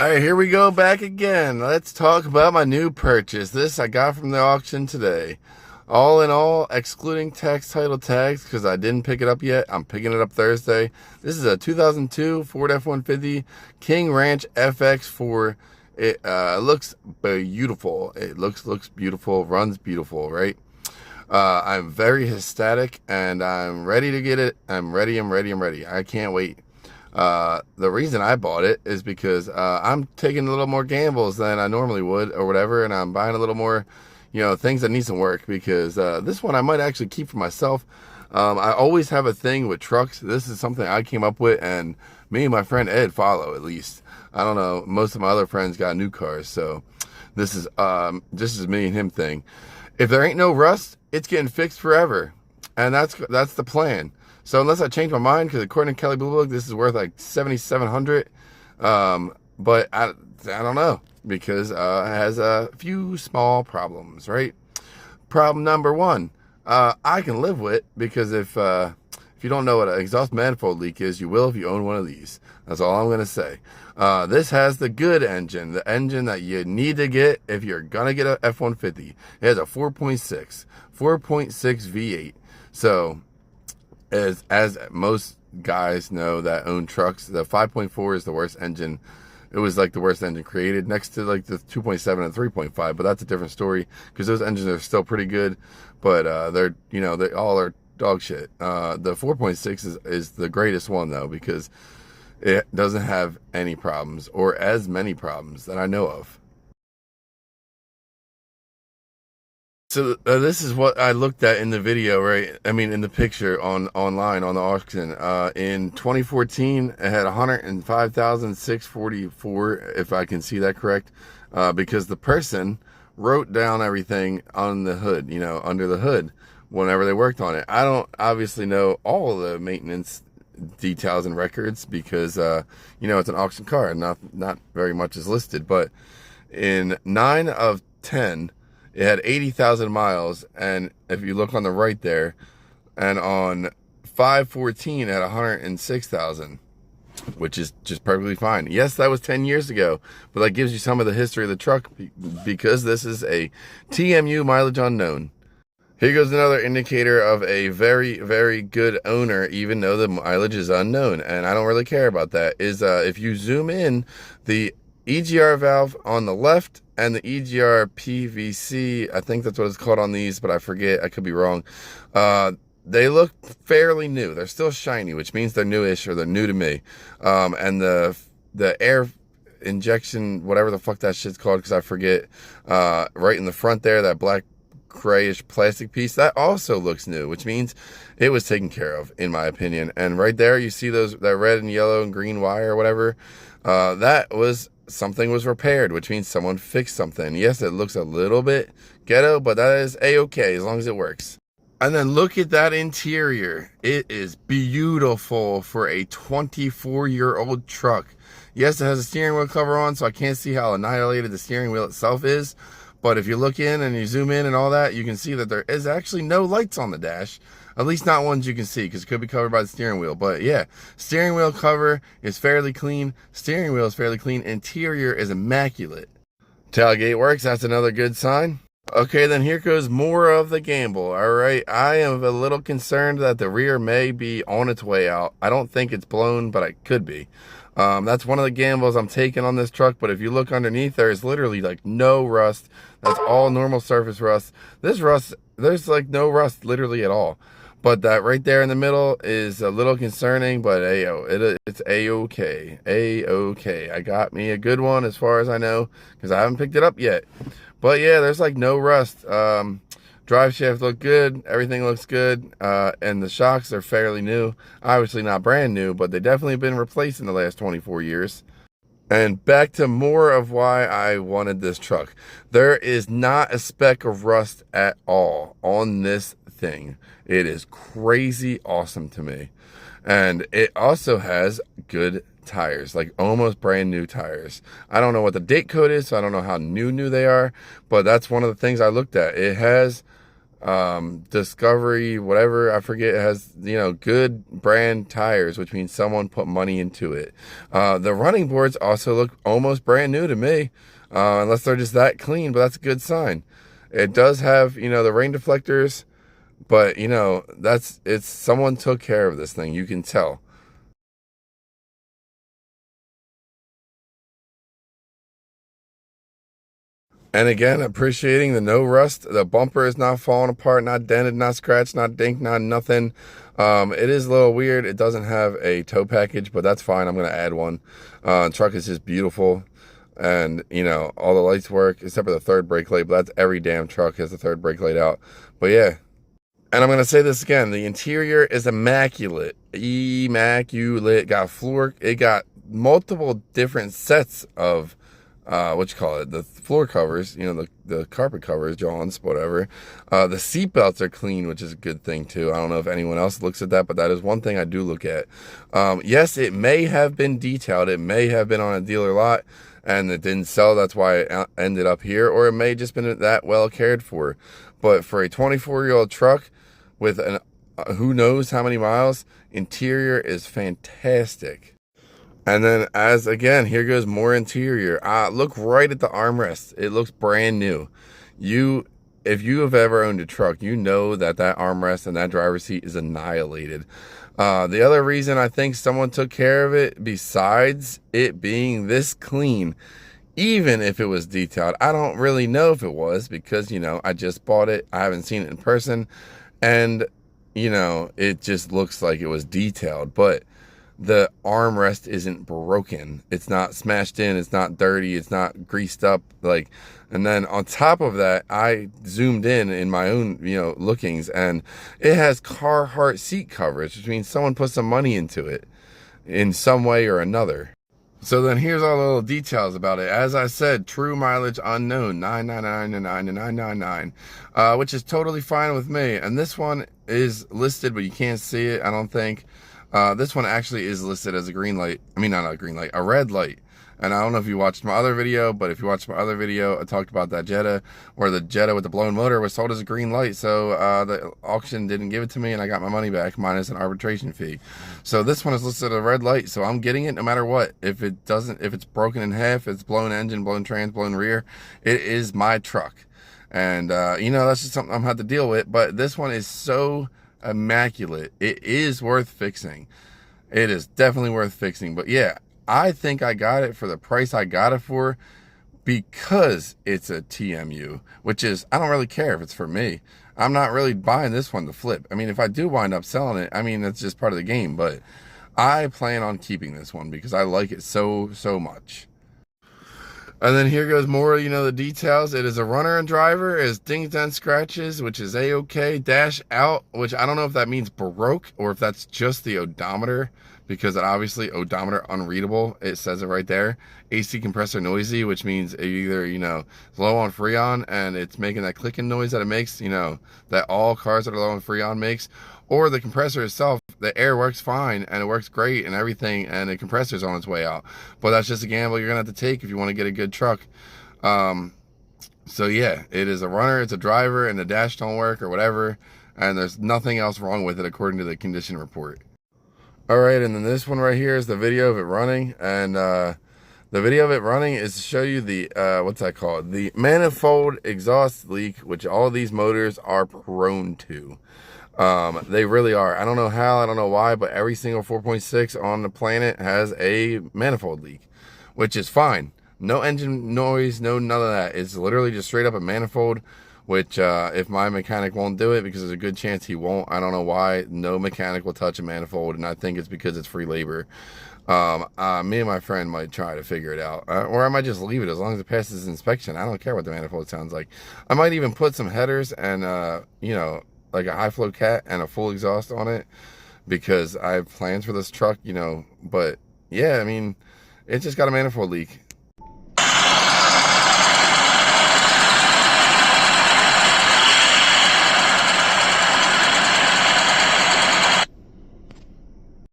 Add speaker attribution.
Speaker 1: All right, here we go back again. Let's talk about my new purchase. This I got from the auction today. All in all, excluding tax title tags, because I didn't pick it up yet. I'm picking it up Thursday. This is a 2002 Ford F-150 King Ranch FX4. It looks beautiful. It looks beautiful, runs beautiful, right? I'm very ecstatic, and I'm ready to get it. I'm ready. I can't wait. The reason I bought it is because I'm taking a little more gambles than I normally would or whatever, and I'm buying a little more, things that need some work, because this one I might actually keep for myself. I always have a thing with trucks. This is something I came up with, and me and my friend Ed follow, at least. I don't know, most of my other friends got new cars, so this is just as me and him thing. If there ain't no rust, it's getting fixed forever, and that's the plan. So unless I change my mind, because according to Kelley Blue Book, this is worth like $7,700. But I don't know, because it has a few small problems, right? Problem number one, I can live with, because if you don't know what an exhaust manifold leak is, you will if you own one of these. That's all I'm gonna say. This has the good engine, the engine that you need to get if you're gonna get a F-150. It has a 4.6 V8. So as most guys know that own trucks, the 5.4 is the worst engine. It was like the worst engine created, next to like the 2.7 and 3.5, but that's a different story, because those engines are still pretty good, but they all are dog shit. The 4.6 is the greatest one though, because it doesn't have any problems, or as many problems that I know of. So this is what I looked at in the video, right? I mean, in the picture online on the auction. In 2014, it had 105,644, if I can see that correct, because the person wrote down everything on the hood, under the hood, whenever they worked on it. I don't obviously know all of the maintenance details and records, because it's an auction car, and not very much is listed. But in 9 of 10. It had 80,000 miles, and if you look on the right there, and on 5/14 it had 106,000, which is just perfectly fine. Yes, that was 10 years ago, but that gives you some of the history of the truck, because this is a TMU mileage unknown. Here goes another indicator of a very, very good owner, even though the mileage is unknown, and I don't really care about that, is if you zoom in, the EGR valve on the left and the EGR PVC, I think that's what it's called on these, but I forget, I could be wrong. They look fairly new. They're still shiny, which means they're newish, or they're new to me. And the air injection, whatever the fuck that shit's called, because I forget, right in the front there, that black grayish plastic piece, that also looks new, which means it was taken care of, in my opinion. And right there, you see that red and yellow and green wire or whatever, something was repaired, which means someone fixed something. Yes, it looks a little bit ghetto, but that is a-okay as long as it works. And then look at that interior. It is beautiful for a 24-year-old truck. Yes, it has a steering wheel cover on, so I can't see how annihilated the steering wheel itself is. But if you look in and you zoom in and all that, you can see that there is actually no lights on the dash. At least not ones you can see, because it could be covered by the steering wheel. But yeah, steering wheel cover is fairly clean. Steering wheel is fairly clean. Interior is immaculate. Tailgate works. That's another good sign. Okay, then here goes more of the gamble. All right, I am a little concerned that the rear may be on its way out. I don't think it's blown, but it could be. That's one of the gambles I'm taking on this truck. But if you look underneath, there is literally like no rust. That's all normal surface rust. This rust, there's like no rust literally at all. But that right there in the middle is a little concerning, but it's a-okay. A-okay. I got me a good one as far as I know, because I haven't picked it up yet. But yeah, there's like no rust. Drive shaft look good. Everything looks good. And the shocks are fairly new. Obviously not brand new, but they definitely been replaced in the last 24 years. And back to more of why I wanted this truck. There is not a speck of rust at all on this thing. It is crazy awesome to me. And it also has good tires, like almost brand new tires. I don't know what the date code is, so I don't know how new they are, but that's one of the things I looked at. It has Discovery, whatever, I forget, has, good brand tires, which means someone put money into it. The running boards also look almost brand new to me, unless they're just that clean, but that's a good sign. It does have, the rain deflectors, but, it's someone took care of this thing. You can tell. And again, appreciating the no rust. The bumper is not falling apart, not dented, not scratched, not dinked, not nothing. It is a little weird. It doesn't have a tow package, but that's fine. I'm going to add one. Truck is just beautiful. And, all the lights work except for the third brake light, but that's every damn truck has the third brake light out. But yeah. And I'm going to say this again. The interior is immaculate. Immaculate. Got floor. It got multiple different sets of the floor covers, the carpet covers, Johns, whatever. The seat belts are clean, which is a good thing too. I don't know if anyone else looks at that, but that is one thing I do look at. Yes, it may have been detailed. It may have been on a dealer lot and it didn't sell. That's why it ended up here, or it may have just been that well cared for. But for a 24-year-old truck with an who knows how many miles, interior is fantastic. And then here goes more interior. Look right at the armrest. It looks brand new. If you have ever owned a truck, you know that armrest and that driver's seat is annihilated. The other reason I think someone took care of it, besides it being this clean, even if it was detailed, I don't really know if it was because, I just bought it. I haven't seen it in person. And, it just looks like it was detailed. But the armrest isn't broken. It's not smashed in. It's not dirty. It's not greased up. And then on top of that, I zoomed in my own, lookings, and it has Carhartt seat coverage, which means someone put some money into it in some way or another. So then here's all the little details about it. As I said, true mileage unknown, 999 to 999, which is totally fine with me. And this one is listed, but you can't see it, I don't think. This one actually is listed as a green light. I mean, not a green light, a red light. And I don't know if you watched my other video, but if you watched my other video, I talked about that Jetta, where the Jetta with the blown motor was sold as a green light. So the auction didn't give it to me, and I got my money back minus an arbitration fee. So this one is listed as a red light, so I'm getting it no matter what. If it's broken in half, it's blown engine, blown trans, blown rear, it is my truck. And that's just something I'm gonna have to deal with. But this one is so immaculate. It is worth fixing. It is definitely worth fixing. But yeah, I think I got it for the price I got it for because it's a TMU, which is, I don't really care if it's for me. I'm not really buying this one to flip. I mean, if I do wind up selling it, that's just part of the game, but I plan on keeping this one because I like it so much. And then here goes more, the details. It is a runner and driver. It is dings, dents, scratches, which is A-OK. Dash out, which I don't know if that means Baroque or if that's just the odometer, because it obviously odometer unreadable. It says it right there. AC compressor noisy, which means either, it's low on Freon and it's making that clicking noise that it makes, that all cars that are low on Freon makes, or the compressor itself, the air works fine and it works great and everything, and the compressor's on its way out. But that's just a gamble you're gonna have to take if you want to get a good truck. So yeah, it is a runner, it's a driver, and the dash don't work or whatever, and there's nothing else wrong with it according to the condition report. All right, and then this one right here is the video of it running, and the video of it running is to show you the what's that called, the manifold exhaust leak, which all these motors are prone to. They really are. I don't know how, I don't know why, but every single 4.6 on the planet has a manifold leak, which is fine. No engine noise, no none of that. It's literally just straight up a manifold, which if my mechanic won't do it, because there's a good chance he won't, I don't know why, no mechanic will touch a manifold, and I think it's because it's free labor. Me and my friend might try to figure it out, or I might just leave it as long as it passes inspection. I don't care what the manifold sounds like. I might even put some headers and like a high flow cat and a full exhaust on it, because I have plans for this truck, but yeah, it's just got a manifold leak.